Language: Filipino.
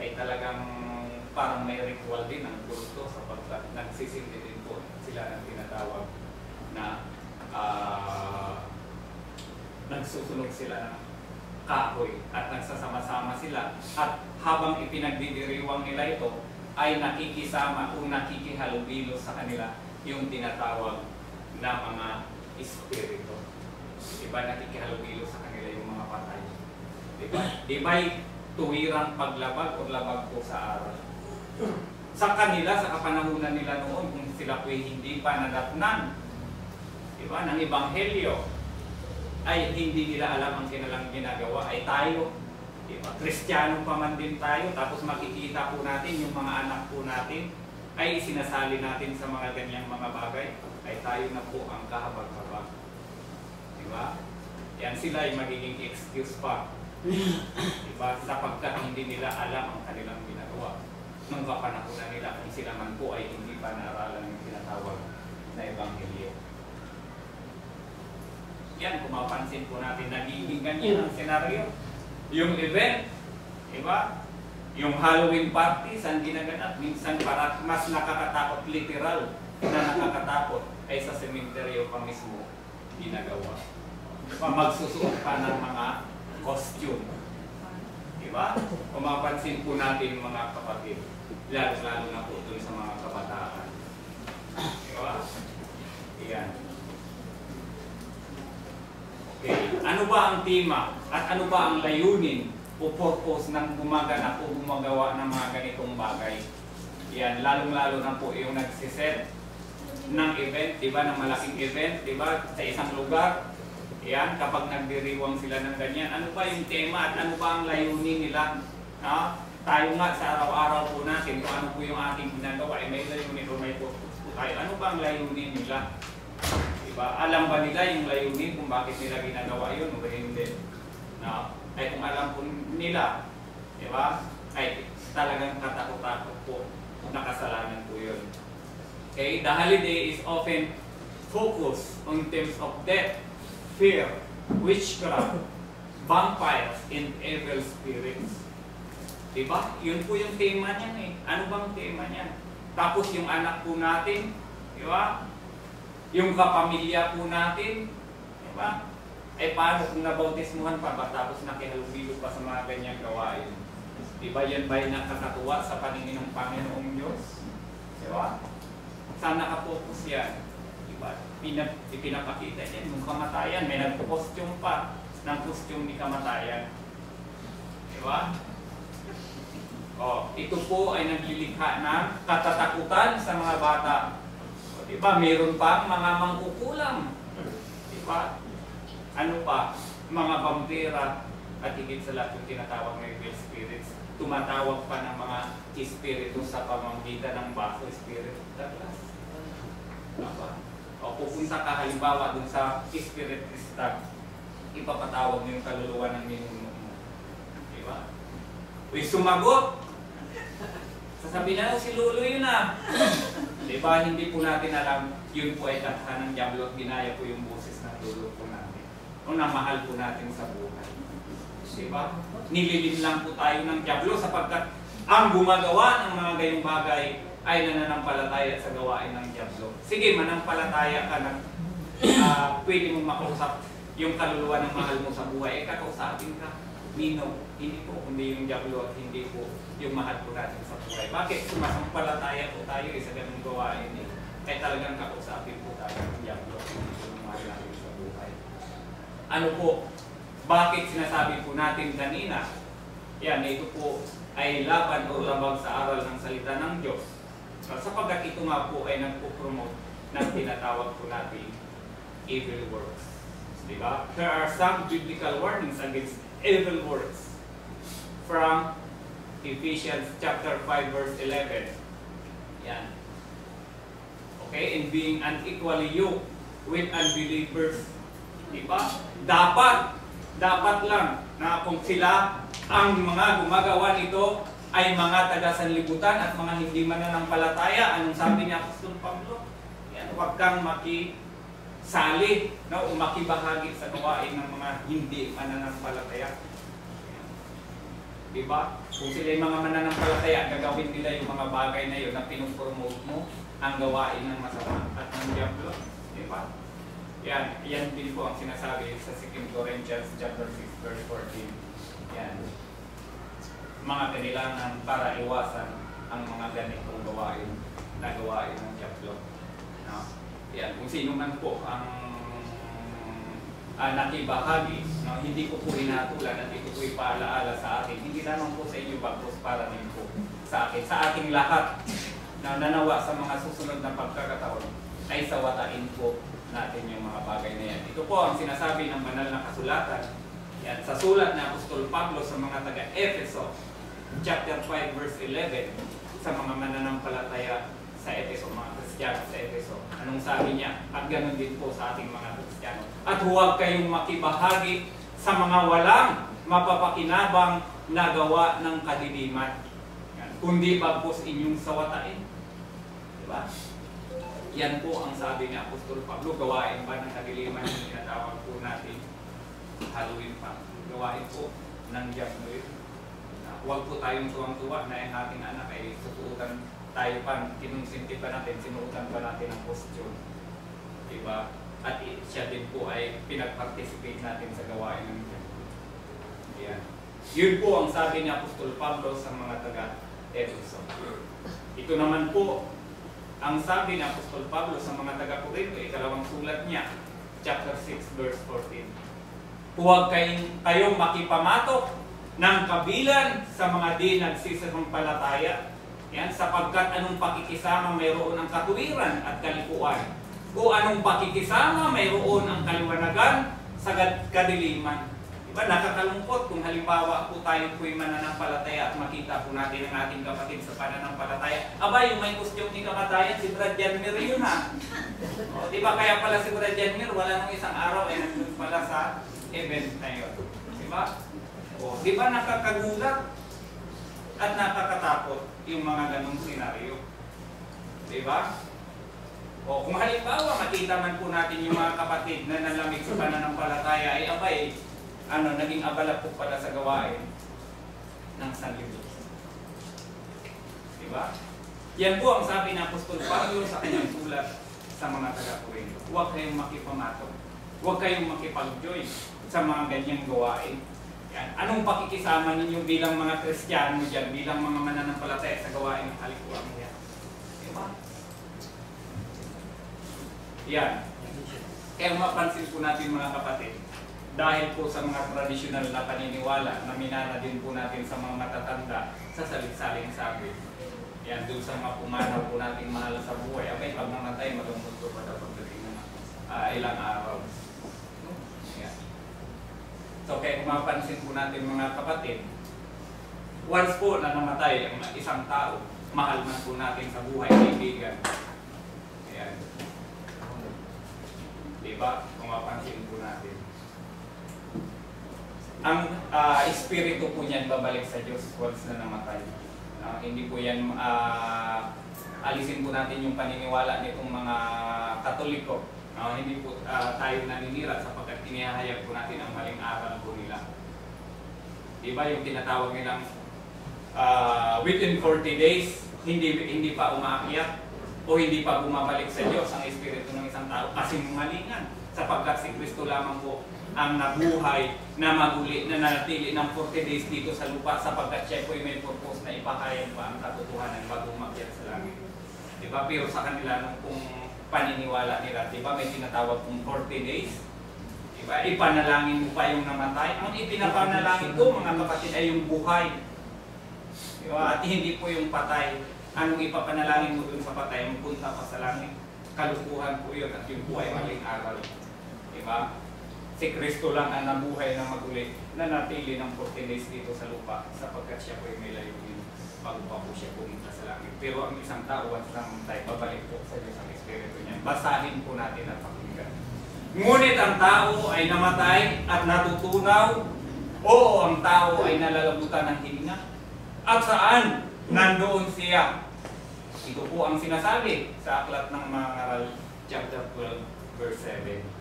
ay talagang parang may ritual din ng kulto sapagkat nagsisindi din po sila ng tinatawag na nagsusunog sila ng kahoy at nagsasama-sama sila at habang ipinagdidiriwang nila ito ay nakikisama o nakikihalubilo sa kanila yung tinatawag na mga espiritu. Diba nakikihalubilo sa kanila yung mga patay? Diba? Diba'y tuwirang paglabag o labag po sa aral? Sa kanila, sa kapanahunan nila noon, kung sila po'y hindi pa nadatnan, diba, ng Ebanghelyo, ay hindi nila alam ang kanilang ginagawa, ay tayo, diba, Kristiyano pa man din tayo, tapos makikita po natin yung mga anak po natin, ay sinasali natin sa mga ganyang mga bagay, ay tayo na po ang kahabag-habag. Diba? Yan sila ay magiging excuse pa. Diba? Sapagkat hindi nila alam ang kanilang ginagawa. Nung kapanahunan nila, kung sila man po ay hindi pa naaralan yung tinatawag na Ebanghelyo. Yan, kung mapansin po natin, nagiging ganyan ang senaryo. Yung event, diba? Yung Halloween party, saan ginaganap? Minsan para mas nakakatakot, literal na nakakatakot, ay sa sementeryo pa mismo ginagawa. Diba? Magsusuot pa ng mga costume. Diba? Kung mapansin po natin mga kapatid, lalo na po dun sa mga kabataan. Diba? Iyan. Okay. Ano ba ang tema at ano ba ang layunin o purpose ng gumaganap o gumagawa ng mga ganitong bagay? Yan, lalong-lalo na po yung nagsiset ng event, diba, ng malaking event, diba, sa isang lugar. Yan, kapag nagdiriwang sila ng ganyan, ano ba yung tema at ano ba ang layunin nila? Tayo nga sa araw-araw po natin, kung ano po yung ating ginagawa, ay may layunin o may purpose po tayo. Ano ba ang layunin nila? Diba? Alam ba nila yung layunin kung bakit nila ginagawa yun o hindi? Ay kung alam po nila, diba? Ay talagang katakot-takot po, nakasalanan po yun. Okay? The holiday is often focused on terms of death, fear, witchcraft, vampires, and evil spirits. Diba? Yun po yung tema niyan eh. Ano bang tema niyan? Tapos yung anak po natin, diba? Yung kapamilya po natin, diba? Ay paano kung nabautismuhan pa ba tapos nakihalubilo pa sa mga ganyang gawain? Diba yan ba'y nakakatuwa sa paningin ng Panginoong Diyos? Diba? Saan nakapokus yan? Diba? Ipinapakita niya yung kamatayan. May nagpo-costume pa ng costume ni kamatayan. Diba? Ito po ay naglilikha ng katatakutan sa mga bata. Diba? Mayroon pa mga mangkukulam. Diba? Ano pa? Mga vampira at higit sa lahat yung tinatawag na evil spirits. Tumatawag pa ng mga espiritu sa pamamagitan ng baso spirit. Douglas. Diba? Pupunta ka halimbawa dun sa spirit crystal, ipapatawag mo yung kaluluwa ng minuno mo. Diba? Uy, sumagot! Sasabihin na, si Lolo yun ah. Diba? Hindi po natin alam, yun po ay katahan ng Diablo at ginaya po yung boses ng Lolo po natin. O namahal po natin sa buhay. Diba? Nililin lang po tayo ng Diablo sapagkat ang gumagawa ng mga gayong bagay ay nananampalataya sa gawain ng Diablo. Sige, manampalataya ka na pwede mong makausap yung kaluluwa ng mahal mo sa buhay. Kakausapin ka. Nino, hindi po kundi yung Diablo at hindi po yung mahal po natin sa buhay. Bakit? Sumasampalataya po tayo sa ganung gawain eh. Ay talagang kakausapin po tayo ng Diablo at hindi po yung mahal natin sa buhay. Ano po? Bakit sinasabi po natin kanina? Yan, ito po ay laban o labag sa aral ng salita ng Diyos. Sapagkat ito nga po ay nagpo-promote ng tinatawag po natin evil works. Diba? There are some biblical warnings against evil works from Ephesians chapter 5 verse 11. Yan. Okay, and being unequally yoked with unbelievers. Diba? Dapat lang na kung sila ang mga gumagawa nito ay mga taga-sanlibutan at mga hindi mananampalataya. Anong sabi niya Apostol Pablo? Yan, huwag kang makisali, no, o makibahagi sa gawain ng mga hindi mananampalataya. Diba? Kung sila yung mga mananampalataya, gagawin nila yung mga bagay na yun na pinupromote mo ang gawain ng masama at ng diablo. Diba? Yan din po ang sinasabi sa 2 Corinthians chapter 6 verse 14. Yan. Mga kailangan para iwasan ang mga ganitong gawain na gawain ng diablo. No? Yan. Kung sino man po ang nakibahagi, no? Hindi ko po hinatulan at hindi ko po ipaalaala sa akin. Hindi naman po sa inyo bagos para din po sa akin. Sa ating lahat na nanawa sa mga susunod na pagkakataon ay sawatain po natin yung mga bagay na yan. Ito po ang sinasabi ng banal na kasulatan. Yan, sa sulat na Apostol Pablo sa mga taga-Efeso, chapter 5 verse 11, sa mga mananampalataya sa Efeso, mga Kristiyano sa Efeso. Anong sabi niya? At ganoon din po sa ating mga Kristiyano. At huwag kayong makibahagi sa mga walang mapapakinabang na gawa ng kadiliman, kundi bagkus inyong sawatain. Diba? Yan po ang sabi ni Apostol Pablo. Gawain ba ng kadiliman yung tinatawag po natin? Halloween pa. Gawain po ng diablo yun. Huwag po tayong tuwang-tuwa na yung ating anak ay susuutan tayo pa, kinonsinti pa natin, sinuutan pa natin ang costume. Diba? At siya din po ay pinag-participate natin sa gawain ng diablo. Yan. Yun po ang sabi ni Apostol Pablo sa mga taga-Efeso. Ito naman po ang sabi ni Apostol Pablo sa mga taga-Corinto, ikalawang sulat niya, chapter 6 verse 14. Huwag kayong makipamatok ng kabilan sa mga di nagsisampalataya. Yan, sapagkat anong pakikisama mayroon ang katuwiran at kalikuan. O anong pakikisama mayroon ang kaliwanagan sa kadiliman. Diba, nakakalungkot kung halimbawa po tayo po'y mananampalataya at makita po natin ang ating kapatid sa pananampalataya. Aba, yung may costume ni kamatayan, si Brad Janmir yun ha. O, diba, kaya pala si Brad Janmir, wala nang isang araw ay nandun pala sa event na yun. Diba? O, diba nakakagulat at nakakatakot yung mga ganong senaryo. Diba? O kung halimbawa makita man po natin yung mga kapatid na nalamig sa pananampalataya ay abay, naging abala po pala sa gawain ng sanlibutan. Diba? Yan po ang sabi ng Apostol Pablo sa kanyang sulat sa mga taga-Corinto. Huwag kayong makipamatok. Huwag kayong makipag-join sa mga ganyang gawain. Yan. Anong pakikisama ninyo bilang mga Kristiyano dyan, bilang mga mananampalataya sa gawain ng kalikuan yan? Diba? Yan. Kaya mapansin po natin mga kapatid, dahil po sa mga tradisyonal na paniniwala na minana din po natin sa mga matatanda sa salit-saling sabi. Yan, doon sa mga pumanaw po natin mahal sa buhay. Okay, pag namatay, malungkot po pa daw pagdating ng ilang araw. Yan. So, kaya kung mapansin po natin mga kapatid, once po na namatay ang isang tao, mahal man po natin sa buhay, kaibigan. Ayan. Diba? Kung mapansin po natin. Ang espiritu po niyan babalik sa Diyos once na namatay. Hindi po yan, alisin po natin yung paniniwala nitong mga Katoliko. Hindi po tayo naninira sapagkat inihahayag po natin ang maling aral po nila. Diba yung tinatawag nilang within 40 days, hindi pa umaakyat o hindi pa bumabalik sa Diyos ang espiritu ng isang tao kasi malingan sapagkat si Kristo lamang po ang nabuhay na maguli na nanatili ng 40 days dito sa lupa sapagkat siya po may purpose na ipakayang pa ang katotohanan bago umakyat sa langit. Diba? Pero sa kanila nung kung paniniwala nila, diba? May tinatawag kong 40 days. Diba? Ipanalangin mo pa yung namatay. Ang ipinapanalangin ko mga kapatid ay yung buhay. Diba? At hindi po yung patay. Anong ipapanalangin mo dun sa patay? Magpunta pa sa langit. Kalukuhan po yun at yung buhay maling aral. Diba? Si Kristo lang ang nabuhay na maguli na natili ng 40 days dito sa lupa sapagkat siya po ay may layunin bago pa po siya pumunta sa langit. Pero ang isang tao once na mamatay, babalik po sa Diyos ang espiritu niya. Basahin po natin at pakinggan. Ngunit ang tao ay namatay at natutunaw, o ang tao ay nalalabutan ng hininga. At saan nandoon siya? Ito po ang sinasabi sa Aklat ng Mga Ngaral, chapter 12, verse 7.